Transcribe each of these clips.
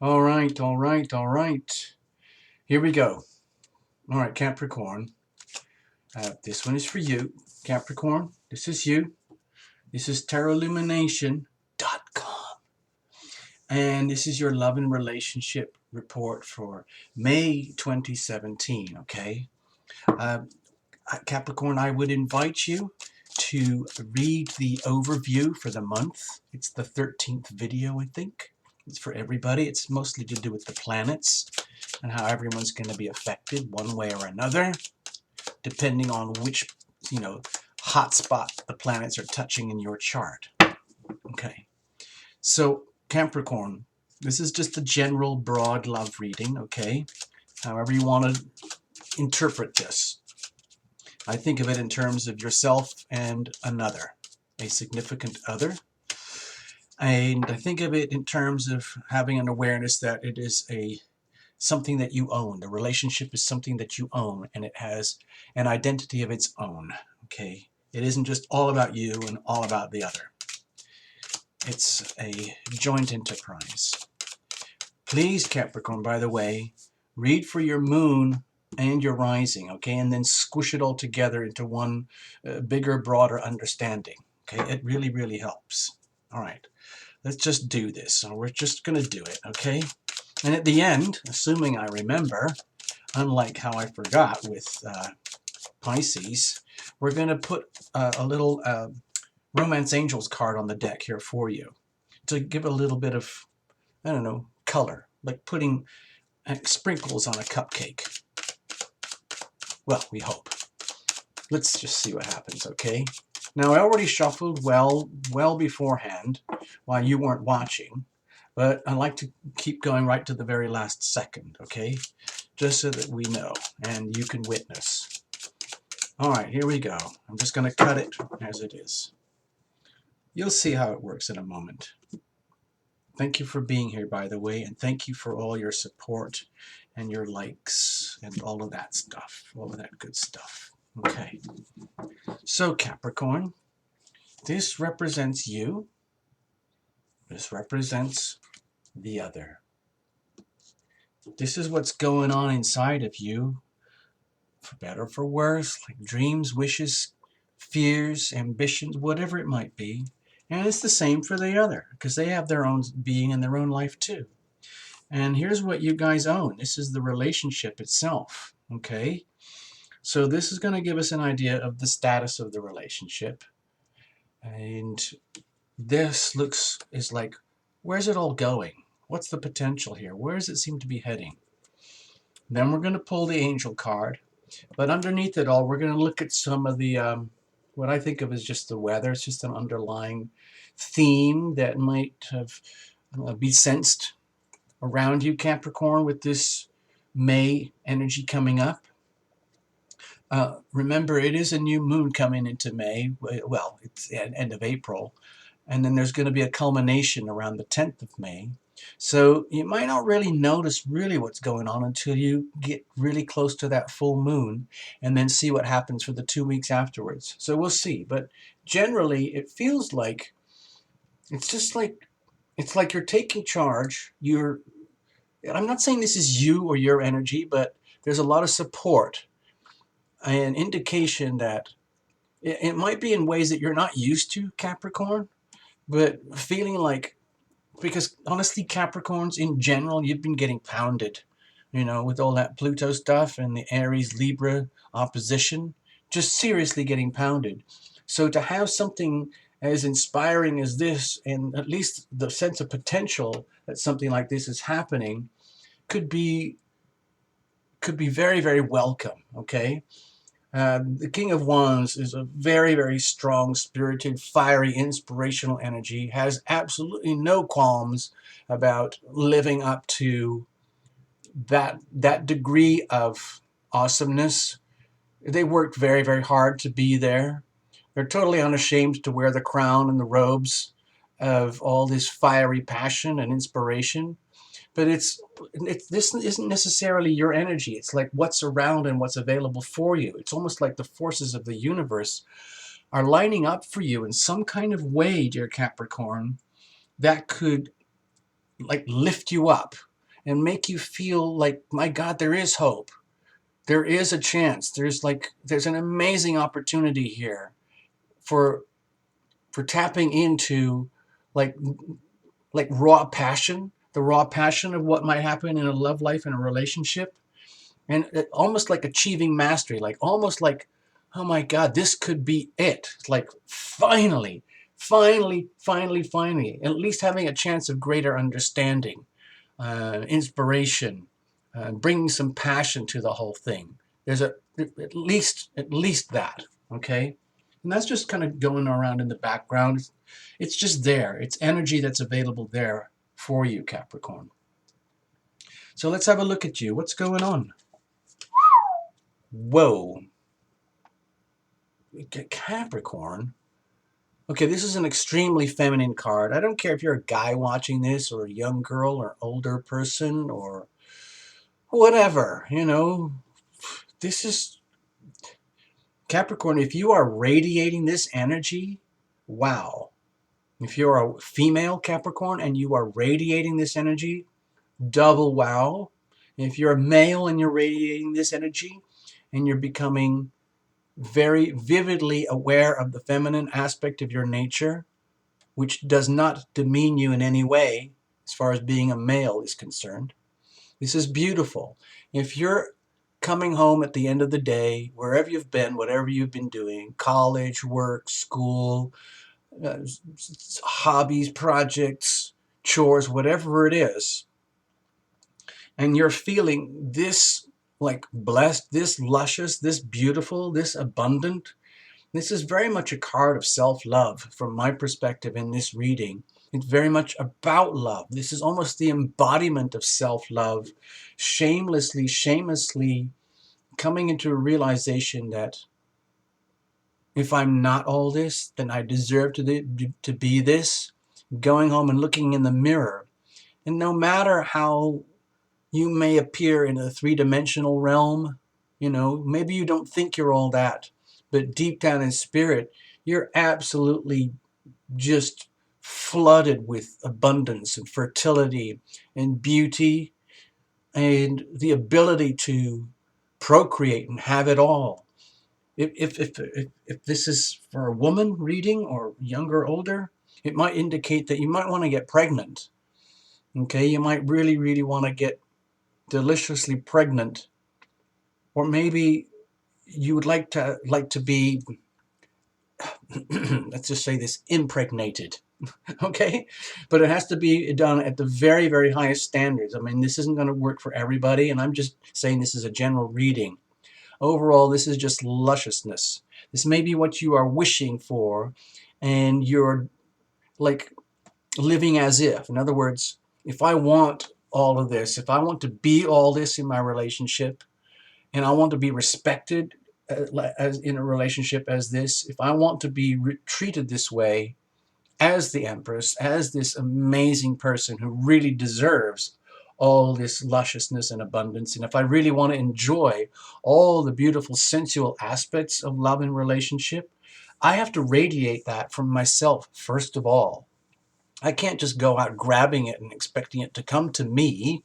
All right, all right, all right. Here we go. All right, Capricorn. This one is for you. Capricorn, this is you. This is tarotlumination.com. And this is your love and relationship report for May 2017, okay? Uh, Capricorn, I would invite you to read the overview for the month. It's the 13th video, I think. It's for everybody. It's mostly to do with the planets and how everyone's going to be affected one way or another, depending on which, hotspot the planets are touching in your chart. Okay. So, Capricorn, this is just a general broad love reading, okay? However you want to interpret this. I think of it in terms of yourself and another, a significant other. And I think of it in terms of having an awareness that it is something that you own. The relationship is something that you own, and it has an identity of its own, okay? It isn't just all about you and all about the other. It's a joint enterprise. Please, Capricorn, by the way, read for your moon and your rising, okay? And then squish it all together into one bigger, broader understanding, okay? It really, really helps. All right, let's just do this. So we're just going to do it, okay? And at the end, assuming I remember, unlike how I forgot with Pisces, we're going to put a little Romance Angels card on the deck here for you to give a little bit of, I don't know, color, like putting sprinkles on a cupcake. Well, we hope. Let's just see what happens, okay? Now, I already shuffled well beforehand while you weren't watching, but I like to keep going right to the very last second, okay? Just so that we know and you can witness. All right, here we go. I'm just going to cut it as it is. You'll see how it works in a moment. Thank you for being here, by the way, and thank you for all your support and your likes and all of that stuff, all of that good stuff. Okay, so Capricorn, this represents you. This represents the other. This is what's going on inside of you, for better or for worse, like dreams, wishes, fears, ambitions, whatever it might be. And it's the same for the other, because they have their own being and their own life too. And here's what you guys own. This is the relationship itself, okay? So this is going to give us an idea of the status of the relationship. And this is like, where's it all going? What's the potential here? Where does it seem to be heading? Then we're going to pull the angel card. But underneath it all, we're going to look at some of the, what I think of as just the weather. It's just an underlying theme that might have be sensed around you, Capricorn, with this May energy coming up. Remember, it is a new moon coming into May. Well, it's the end of April. And then there's going to be a culmination around the 10th of May. So you might not really notice really what's going on until you get really close to that full moon and then see what happens for the 2 weeks afterwards. So we'll see. But generally, it feels like it's like you're taking charge. I'm not saying this is you or your energy, but there's a lot of support and indication that it might be in ways that you're not used to, Capricorn, but feeling like, because honestly, Capricorns in general, you've been getting pounded, with all that Pluto stuff and the Aries Libra opposition, just seriously getting pounded. So to have something as inspiring as this, and at least the sense of potential that something like this is happening, could be very, very welcome, okay? The King of Wands is a very, very strong, spirited, fiery, inspirational energy, has absolutely no qualms about living up to that degree of awesomeness. They worked very, very hard to be there. They're totally unashamed to wear the crown and the robes of all this fiery passion and inspiration. But this isn't necessarily your energy. It's like what's around and what's available for you. It's almost like the forces of the universe are lining up for you in some kind of way, dear Capricorn, that could like lift you up and make you feel like, my God, there is hope. There is a chance. There's an amazing opportunity here for tapping into like raw passion, the raw passion of what might happen in a love life and a relationship, and almost like achieving mastery, like almost like, oh my God, this could be it. Like finally, finally, at least having a chance of greater understanding, inspiration, bringing some passion to the whole thing. There's at least that, okay? And that's just kind of going around in the background. It's just there. It's energy that's available there for you, Capricorn. So let's have a look at you. What's going on? Whoa. Capricorn? Okay, this is an extremely feminine card. I don't care if you're a guy watching this or a young girl or older person or whatever, This is Capricorn. If you are radiating this energy, wow. If you're a female Capricorn and you are radiating this energy, double wow. If you're a male and you're radiating this energy and you're becoming very vividly aware of the feminine aspect of your nature, which does not demean you in any way as far as being a male is concerned, this is beautiful. If you're coming home at the end of the day, wherever you've been, whatever you've been doing, college, work, school, hobbies, projects, chores, whatever it is, and you're feeling this like blessed, this luscious, this beautiful, this abundant, this is very much a card of self-love from my perspective in this reading. It's very much about love. This is almost the embodiment of self-love, shamelessly coming into a realization that if I'm not all this, then I deserve to be this. Going home and looking in the mirror. And no matter how you may appear in a three-dimensional realm, maybe you don't think you're all that, but deep down in spirit, you're absolutely just flooded with abundance and fertility and beauty and the ability to procreate and have it all. If this is for a woman reading or younger or older, it might indicate that you might want to get pregnant. Okay, you might really want to get deliciously pregnant, or maybe you would like to be let's just say this, impregnated. Okay, but it has to be done at the very highest standards. I mean, this isn't going to work for everybody, and I'm just saying this is a general reading. Overall, this is just lusciousness. This may be what you are wishing for, and you're like living as if. In other words, if I want all of this, if I want to be all this in my relationship, and I want to be respected as in a relationship as this, if I want to be treated this way as the Empress, as this amazing person who really deserves all this lusciousness and abundance, and if I really want to enjoy all the beautiful sensual aspects of love and relationship, I have to radiate that from myself first of all. I can't just go out grabbing it and expecting it to come to me.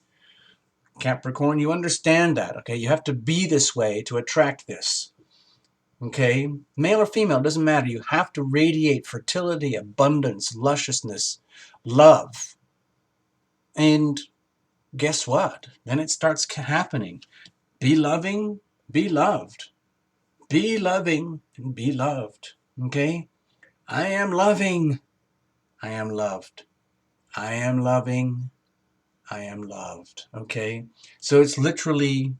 Capricorn, you understand that, okay? You have to be this way to attract this, okay? Male or female, doesn't matter. You have to radiate fertility, abundance, lusciousness, love. And guess what? Then it starts happening. Be loving, be loved. Be loving and be loved, okay? I am loving, I am loved. I am loving, I am loved, okay? So it's literally,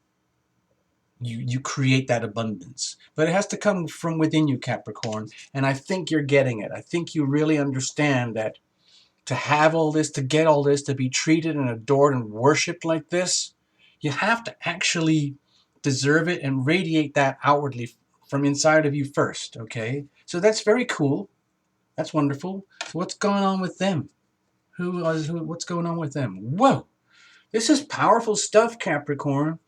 you create that abundance. But it has to come from within you, Capricorn, and I think you're getting it. I think you really understand that to have all this, to get all this, to be treated and adored and worshipped like this, you have to actually deserve it and radiate that outwardly from inside of you first, okay? So that's very cool. That's wonderful. So what's going on with them? What's going on with them? Whoa! This is powerful stuff, Capricorn.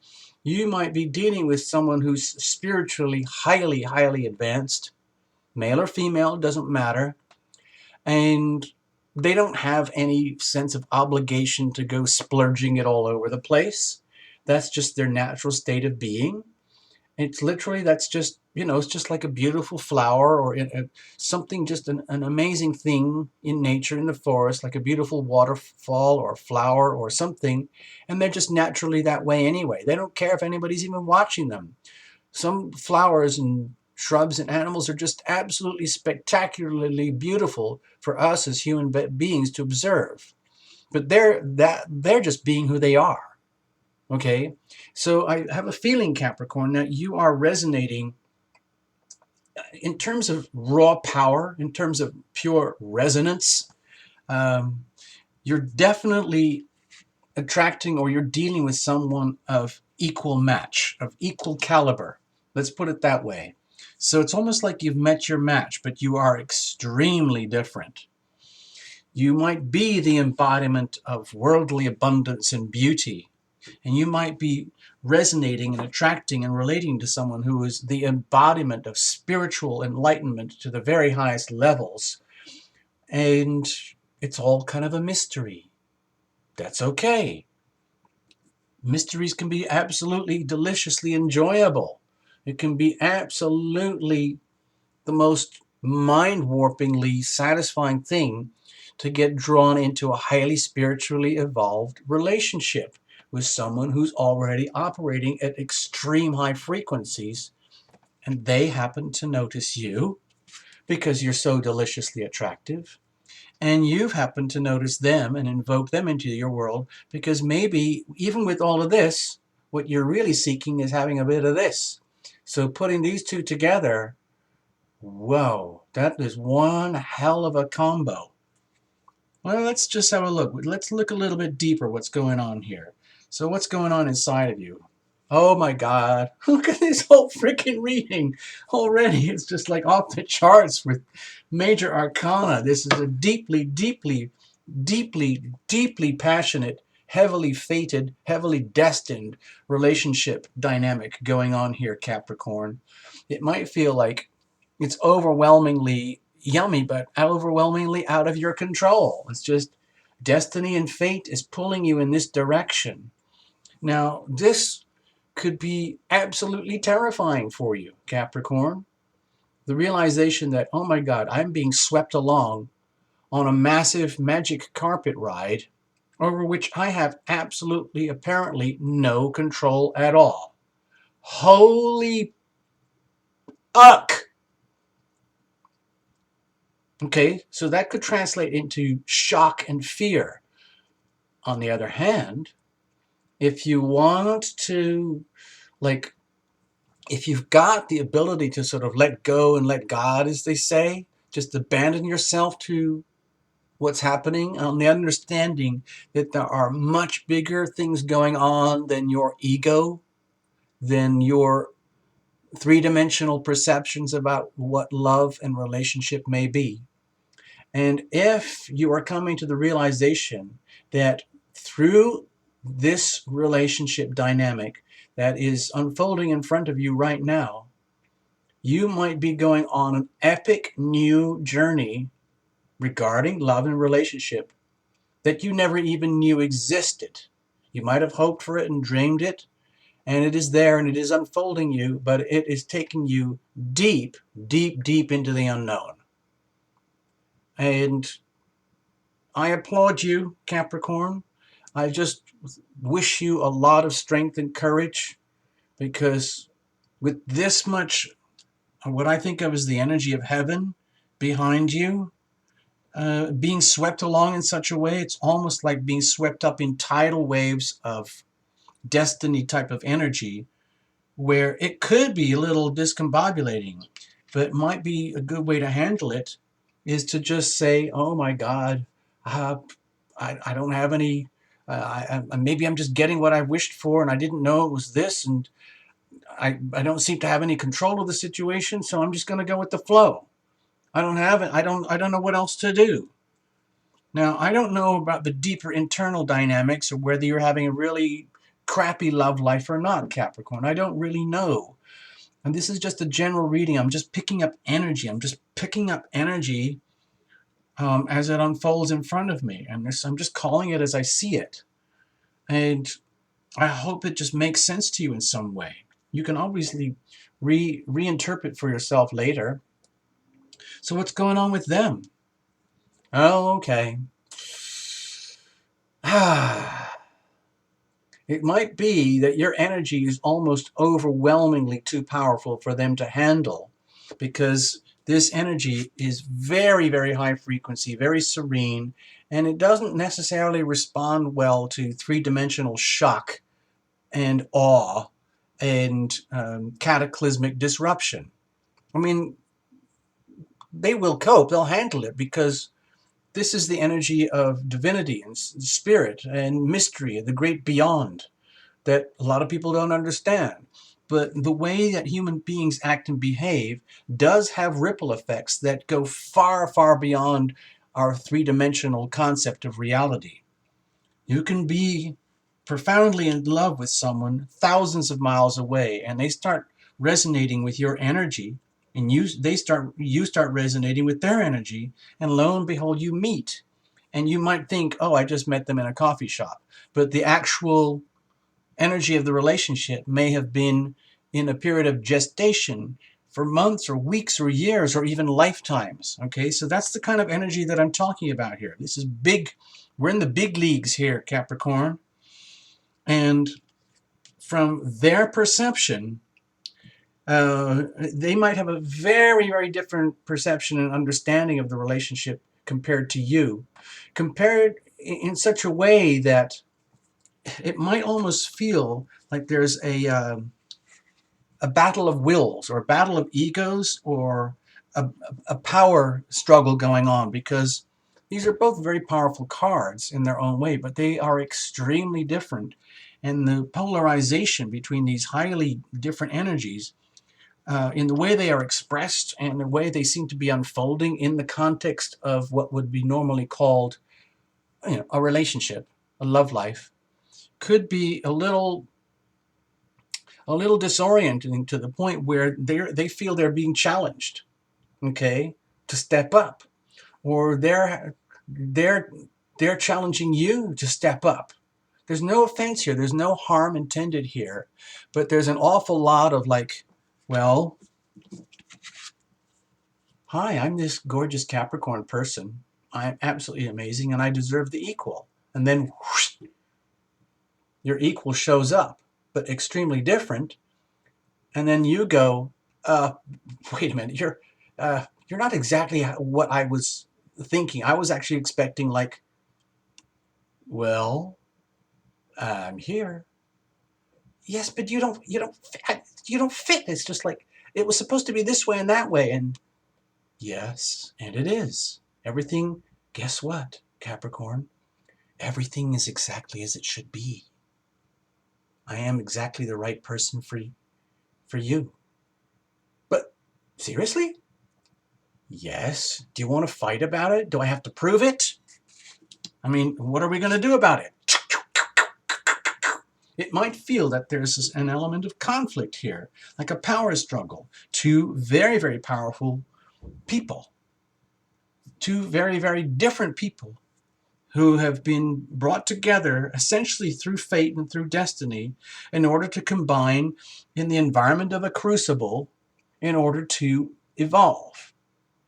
You might be dealing with someone who's spiritually highly advanced, male or female, doesn't matter. And They don't have any sense of obligation to go splurging it all over the place. That's just their natural state of being. It's literally, that's just, it's just like a beautiful flower or something, just an amazing thing in nature, in the forest, like a beautiful waterfall or a flower or something. And they're just naturally that way anyway. They don't care if anybody's even watching them. Some flowers and shrubs and animals are just absolutely spectacularly beautiful for us as human beings to observe. But they're just being who they are. Okay, so I have a feeling, Capricorn, that you are resonating in terms of raw power, in terms of pure resonance. Um, you're definitely attracting, or you're dealing with someone of equal match, of equal caliber. Let's put it that way. So it's almost like you've met your match, but you are extremely different. You might be the embodiment of worldly abundance and beauty, and you might be resonating and attracting and relating to someone who is the embodiment of spiritual enlightenment to the very highest levels. And it's all kind of a mystery. That's okay. Mysteries can be absolutely deliciously enjoyable. It can be absolutely the most mind-warpingly satisfying thing to get drawn into a highly spiritually evolved relationship with someone who's already operating at extreme high frequencies, and they happen to notice you because you're so deliciously attractive, and you've happened to notice them and invoke them into your world because maybe even with all of this, what you're really seeking is having a bit of this. So putting these two together, whoa, that is one hell of a combo. Well, let's just have a look. Let's look a little bit deeper what's going on here. So what's going on inside of you? Oh my God, look at this whole freaking reading already. It's just like off the charts with major arcana. This is a deeply, deeply, deeply, deeply passionate, heavily fated, heavily destined relationship dynamic going on here, Capricorn. It might feel like it's overwhelmingly yummy, but overwhelmingly out of your control. It's just destiny and fate is pulling you in this direction. Now, this could be absolutely terrifying for you, Capricorn. The realization that, oh my God, I'm being swept along on a massive magic carpet ride over which I have absolutely, apparently, no control at all. Holy uck! Okay, so that could translate into shock and fear. On the other hand, if you want to, like, if you've got the ability to sort of let go and let God, as they say, just abandon yourself to what's happening on the understanding that there are much bigger things going on than your ego, than your three-dimensional perceptions about what love and relationship may be. And if you are coming to the realization that through this relationship dynamic that is unfolding in front of you right now, you might be going on an epic new journey regarding love and relationship that you never even knew existed. You might have hoped for it and dreamed it, and it is there and it is unfolding you, but it is taking you deep, deep, deep into the unknown. And I applaud you, Capricorn. I just wish you a lot of strength and courage, because with this much, what I think of as the energy of heaven behind you, being swept along in such a way, it's almost like being swept up in tidal waves of destiny type of energy, where it could be a little discombobulating, but it might be a good way to handle it is to just say, oh my God, I don't have any, maybe I'm just getting what I wished for and I didn't know it was this, and I don't seem to have any control of the situation, so I'm just going to go with the flow. I don't have it. I don't know what else to do. Now, I don't know about the deeper internal dynamics or whether you're having a really crappy love life or not, Capricorn. I don't really know. And this is just a general reading. I'm just picking up energy. I'm just picking up energy as it unfolds in front of me. And I'm just calling it as I see it. And I hope it just makes sense to you in some way. You can obviously reinterpret for yourself later. So what's going on with them? Oh, okay. It might be that your energy is almost overwhelmingly too powerful for them to handle, because this energy is very, very high frequency, very serene, and it doesn't necessarily respond well to three-dimensional shock and awe and cataclysmic disruption. I mean, they will cope, they'll handle it, because this is the energy of divinity and spirit and mystery, the great beyond, that a lot of people don't understand. But the way that human beings act and behave does have ripple effects that go far, far beyond our three-dimensional concept of reality. You can be profoundly in love with someone thousands of miles away, and they start resonating with your energy, and you start resonating with their energy, and lo and behold, you meet. And you might think, oh, I just met them in a coffee shop. But the actual energy of the relationship may have been in a period of gestation for months or weeks or years or even lifetimes. Okay, so that's the kind of energy that I'm talking about here. This is big. We're in the big leagues here, Capricorn. And from their perception, they might have a very, very different perception and understanding of the relationship compared to you, compared in such a way that it might almost feel like there's a battle of wills or a battle of egos or a power struggle going on, because these are both very powerful cards in their own way, but they are extremely different. And the polarization between these highly different energies, in the way they are expressed and the way they seem to be unfolding in the context of what would be normally called, a relationship, a love life, could be a little disorienting, to the point where they feel they're being challenged, okay, to step up, or they're challenging you to step up. There's no offense here, there's no harm intended here, but there's an awful lot of like, well, hi, I'm this gorgeous Capricorn person, I'm absolutely amazing, and I deserve the equal. And then whoosh, your equal shows up, but extremely different. And then you go, wait a minute, you're not exactly what I was thinking. I was actually expecting, like, well, I'm here. Yes, but you don't fit. It's just like, it was supposed to be this way and that way. And yes, and it is. Everything, guess what, Capricorn? Everything is exactly as it should be. I am exactly the right person for you. But seriously? Yes. Do you want to fight about it? Do I have to prove it? I mean, what are we going to do about it? It might feel that there's an element of conflict here, like a power struggle. Two very, very powerful people. Two very, very different people who have been brought together essentially through fate and through destiny in order to combine in the environment of a crucible in order to evolve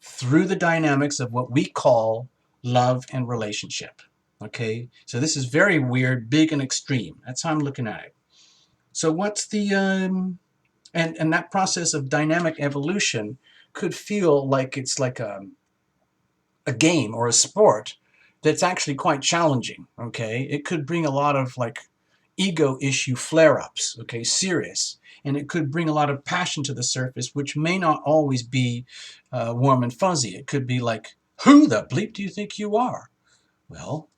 through the dynamics of what we call love and relationship. Okay, so this is very weird, big, and extreme. That's how I'm looking at it. So what's the and that process of dynamic evolution could feel like it's like a game or a sport that's actually quite challenging. Okay, it could bring a lot of like ego issue flare-ups. Okay, serious. And it could bring a lot of passion to the surface, which may not always be warm and fuzzy. It could be like, who the bleep do you think you are? Well,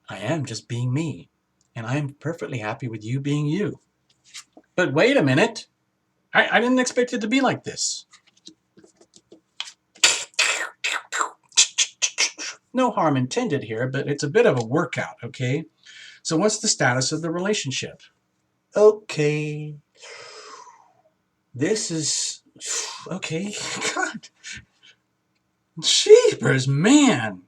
I am just being me, and I am perfectly happy with you being you. But wait a minute, I didn't expect it to be like this. No harm intended here, but it's a bit of a workout, okay? So what's the status of the relationship? Okay. This is, okay, God. Jeepers, man.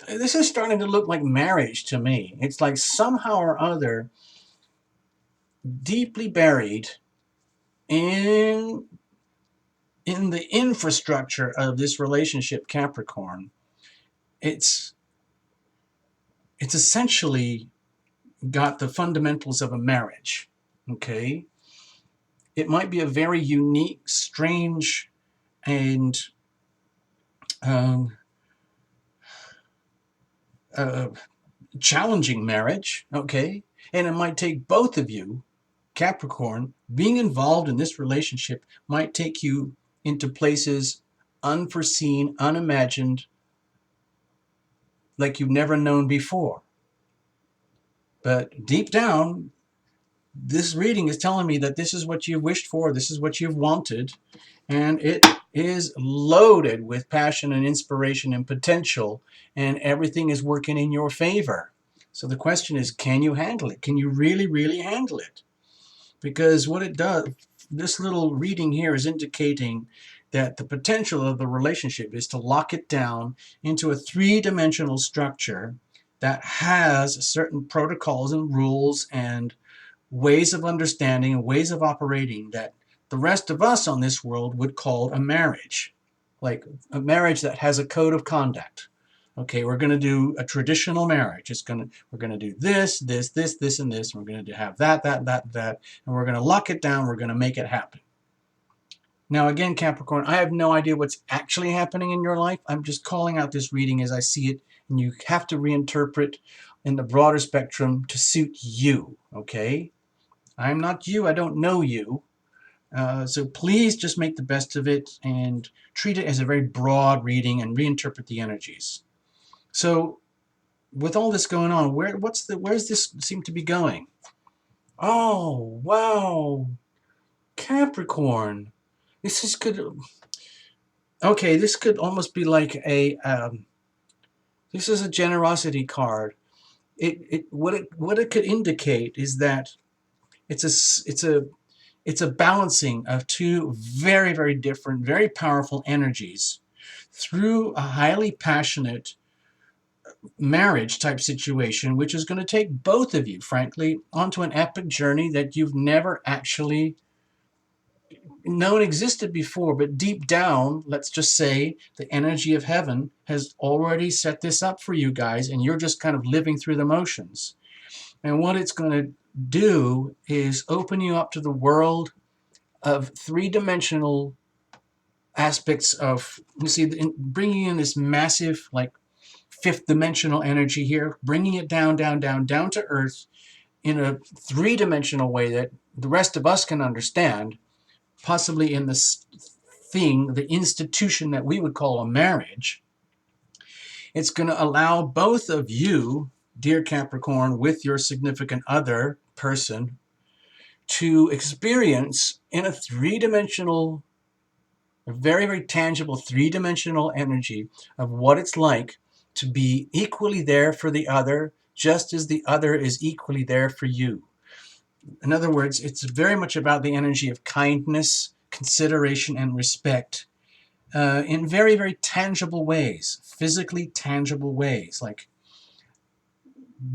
This is starting to look like marriage to me. It's like somehow or other, deeply buried in the infrastructure of this relationship, Capricorn. It's essentially got the fundamentals of a marriage. Okay, it might be a very unique, strange, and um, uh, challenging marriage. Okay, and it might take both of you, Capricorn, being involved in this relationship might take you into places unforeseen, unimagined, like you've never known before. But deep down, this reading is telling me that this is what you've wished for, this is what you've wanted, and it is loaded with passion and inspiration and potential, and everything is working in your favor. So the question is, can you handle it? Can you really, really handle it? Because what it does, this little reading here is indicating that the potential of the relationship is to lock it down into a three-dimensional structure that has certain protocols and rules and ways of understanding and ways of operating that the rest of us on this world would call a marriage, like a marriage that has a code of conduct. Okay, we're going to do a traditional marriage. We're going to do this, this, this, this, and this. And we're going to have that, that, that, that, and we're going to lock it down. We're going to make it happen. Now, again, Capricorn, I have no idea what's actually happening in your life. I'm just calling out this reading as I see it, and you have to reinterpret in the broader spectrum to suit you. Okay, I'm not you. I don't know you. So please just make the best of it and treat it as a very broad reading and reinterpret the energies. So with all this going on, where's this seem to be going? Oh, wow. Capricorn. This could almost be like this is a generosity card. What it could indicate is that it's a balancing of two very, very different, very powerful energies through a highly passionate marriage type situation, which is going to take both of you, frankly, onto an epic journey that you've never actually known existed before. But deep down, let's just say the energy of heaven has already set this up for you guys, and you're just kind of living through the motions. And what it's going to do is open you up to the world of three-dimensional aspects of, you see, bringing in this massive, like, fifth dimensional energy here, bringing it down, down, down, down to earth in a three-dimensional way that the rest of us can understand, possibly in this thing, the institution that we would call a marriage. It's going to allow both of you, dear Capricorn, with your significant other person, to experience in a three-dimensional, a very, very tangible three-dimensional energy of what it's like to be equally there for the other, just as the other is equally there for you. In other words, it's very much about the energy of kindness, consideration, and respect in very, very tangible ways, physically tangible ways, like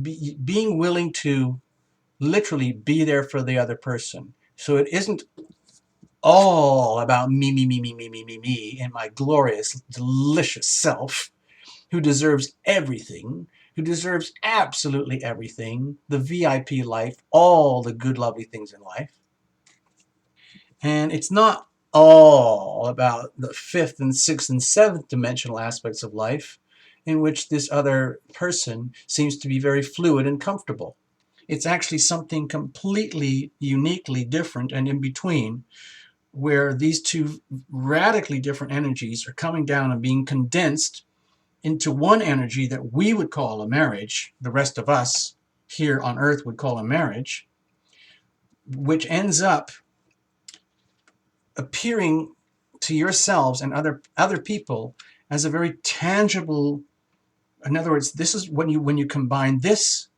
being willing to literally be there for the other person. So it isn't all about me, me, me, me, me, me, me, me, and my glorious, delicious self, who deserves everything, who deserves absolutely everything, the VIP life, all the good, lovely things in life. And it's not all about the fifth and sixth and seventh dimensional aspects of life, in which this other person seems to be very fluid and comfortable. It's actually something completely, uniquely different and in between, where these two radically different energies are coming down and being condensed into one energy that we would call a marriage, the rest of us here on earth would call a marriage, which ends up appearing to yourselves and other people as a very tangible. In other words, this is when you combine this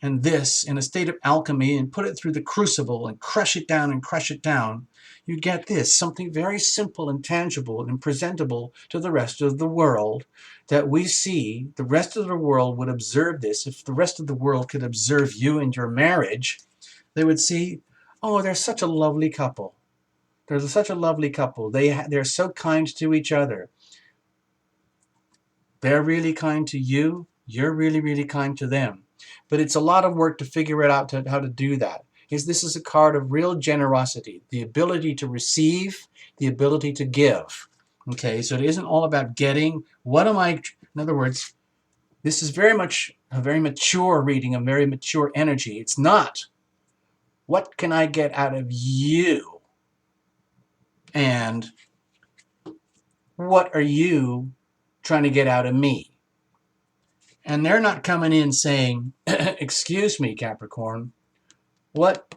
and this in a state of alchemy and put it through the crucible and crush it down, you get this, something very simple and tangible and presentable to the rest of the world that we see. The rest of the world would observe this. If the rest of the world could observe you and your marriage, they would see, oh, they're such a lovely couple. They're such a lovely couple. They're so kind to each other. They're really kind to you. You're really, really kind to them. But it's a lot of work to figure it out how to do that. This is a card of real generosity, the ability to receive, the ability to give. Okay, so it isn't all about getting. In other words, this is very much a very mature reading, a very mature energy. It's not, what can I get out of you? And what are you trying to get out of me? And they're not coming in saying, excuse me, Capricorn, what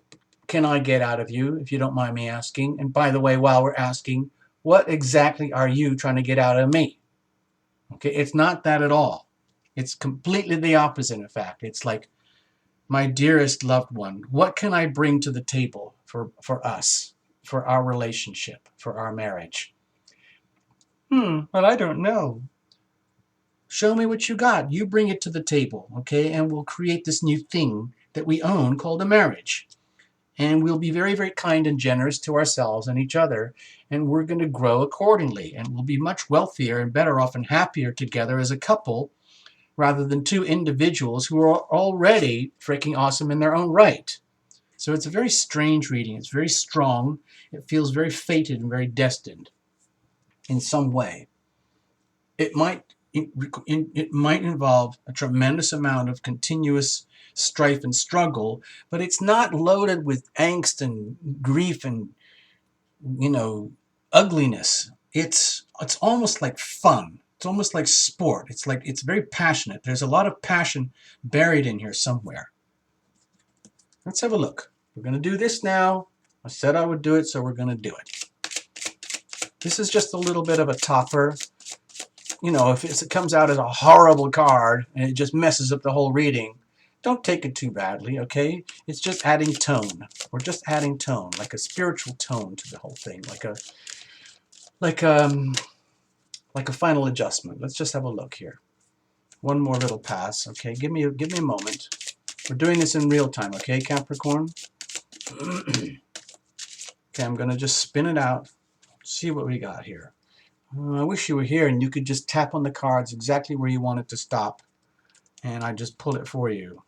can I get out of you, if you don't mind me asking? And by the way, while we're asking, what exactly are you trying to get out of me? Okay, it's not that at all. It's completely the opposite, in fact. It's like, my dearest loved one, what can I bring to the table for us, for our relationship, for our marriage? Well, I don't know. Show me what you got. You bring it to the table, okay? And we'll create this new thing that we own called a marriage. And we'll be very, very kind and generous to ourselves and each other. And we're going to grow accordingly. And we'll be much wealthier and better off and happier together as a couple rather than two individuals who are already freaking awesome in their own right. So it's a very strange reading. It's very strong. It feels very fated and very destined in some way. It might involve a tremendous amount of continuous strife and struggle, but it's not loaded with angst and grief and, ugliness. It's almost like fun. It's almost like sport. It's very passionate. There's a lot of passion buried in here somewhere. Let's have a look. We're going to do this now. I said I would do it, so we're going to do it. This is just a little bit of a topper. If it comes out as a horrible card and it just messes up the whole reading, don't take it too badly, okay? It's just adding tone. We're just adding tone, like a spiritual tone to the whole thing, like a final adjustment. Let's just have a look here. One more little pass, okay? Give me a moment. We're doing this in real time, okay, Capricorn? Okay, I'm going to just spin it out, see what we got here. I wish you were here and you could just tap on the cards exactly where you want it to stop, and I just pull it for you.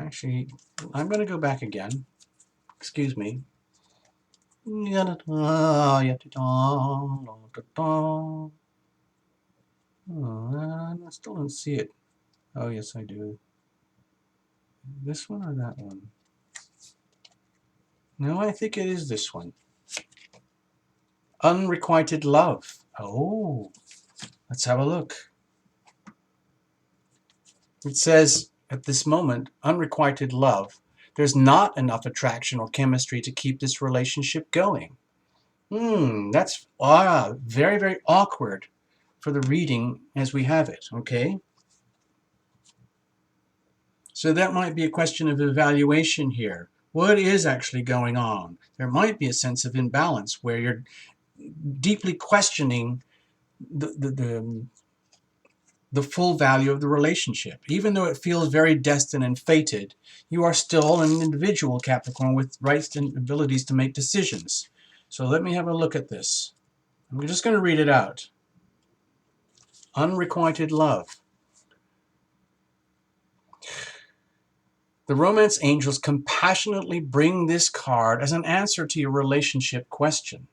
Actually, I'm going to go back again. Excuse me. I still don't see it. Oh, yes, I do. This one or that one? No, I think it is this one. Unrequited love. Oh, let's have a look. It says, at this moment, unrequited love. There's not enough attraction or chemistry to keep this relationship going. That's very, very awkward for the reading as we have it, okay? So that might be a question of evaluation here. What is actually going on? There might be a sense of imbalance where you're deeply questioning the full value of the relationship. Even though it feels very destined and fated, you are still an individual, Capricorn, with rights and abilities to make decisions. So let me have a look at this. I'm just going to read it out. Unrequited love. The romance angels compassionately bring this card as an answer to your relationship question.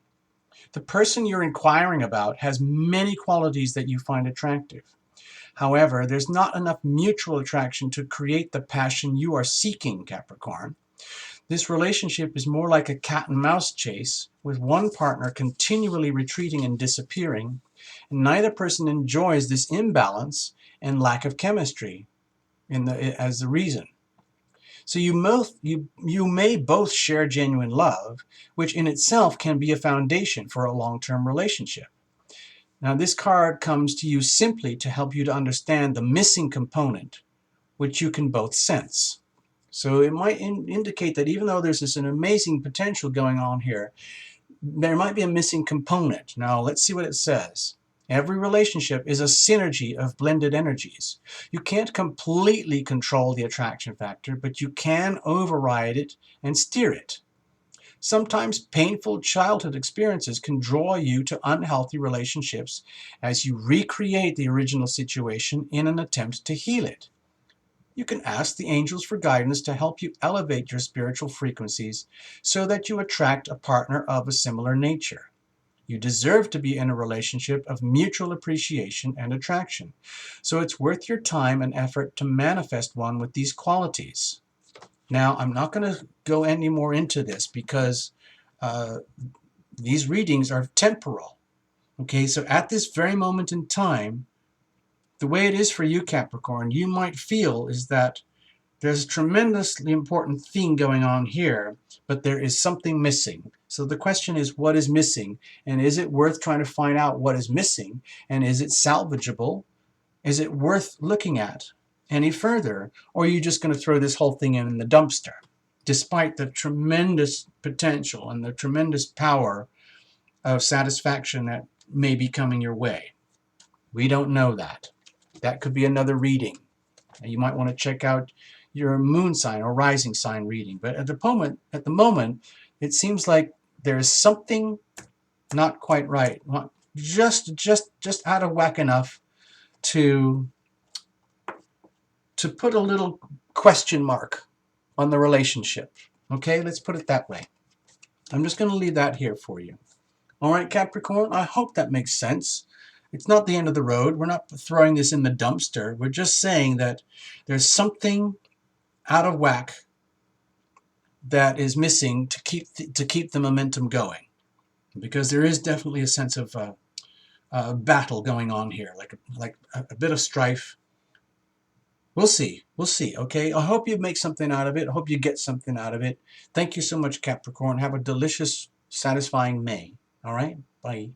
The person you're inquiring about has many qualities that you find attractive. However, there's not enough mutual attraction to create the passion you are seeking, Capricorn. This relationship is more like a cat and mouse chase, with one partner continually retreating and disappearing, and neither person enjoys this imbalance and lack of chemistry as the reason. So you may both share genuine love, which in itself can be a foundation for a long-term relationship. Now, this card comes to you simply to help you to understand the missing component which you can both sense. So it might indicate that even though there's an amazing potential going on here, there might be a missing component. Now let's see what it says. Every relationship is a synergy of blended energies. You can't completely control the attraction factor, but you can override it and steer it. Sometimes painful childhood experiences can draw you to unhealthy relationships as you recreate the original situation in an attempt to heal it. You can ask the angels for guidance to help you elevate your spiritual frequencies so that you attract a partner of a similar nature. You deserve to be in a relationship of mutual appreciation and attraction, so it's worth your time and effort to manifest one with these qualities. Now, I'm not going to go any more into this because uh, these readings are temporal. Okay, so at this very moment in time, the way it is for you, Capricorn, you might feel is that there's a tremendously important thing going on here, but there is something missing. So the question is, what is missing? And is it worth trying to find out what is missing? And is it salvageable? Is it worth looking at any further? Or are you just going to throw this whole thing in the dumpster? Despite the tremendous potential and the tremendous power of satisfaction that may be coming your way. We don't know that. That could be another reading. And you might want to check out your moon sign or rising sign reading. But at the moment, it seems like there is something not quite right. Just out of whack enough to put a little question mark on the relationship. Okay, let's put it that way. I'm just going to leave that here for you. All right, Capricorn, I hope that makes sense. It's not the end of the road. We're not throwing this in the dumpster. We're just saying that there's something out of whack that is missing to keep the momentum going, because there is definitely a sense of battle going on here, like a bit of strife. We'll see. We'll see. Okay. I hope you make something out of it. I hope you get something out of it. Thank you so much, Capricorn. Have a delicious, satisfying May. All right. Bye.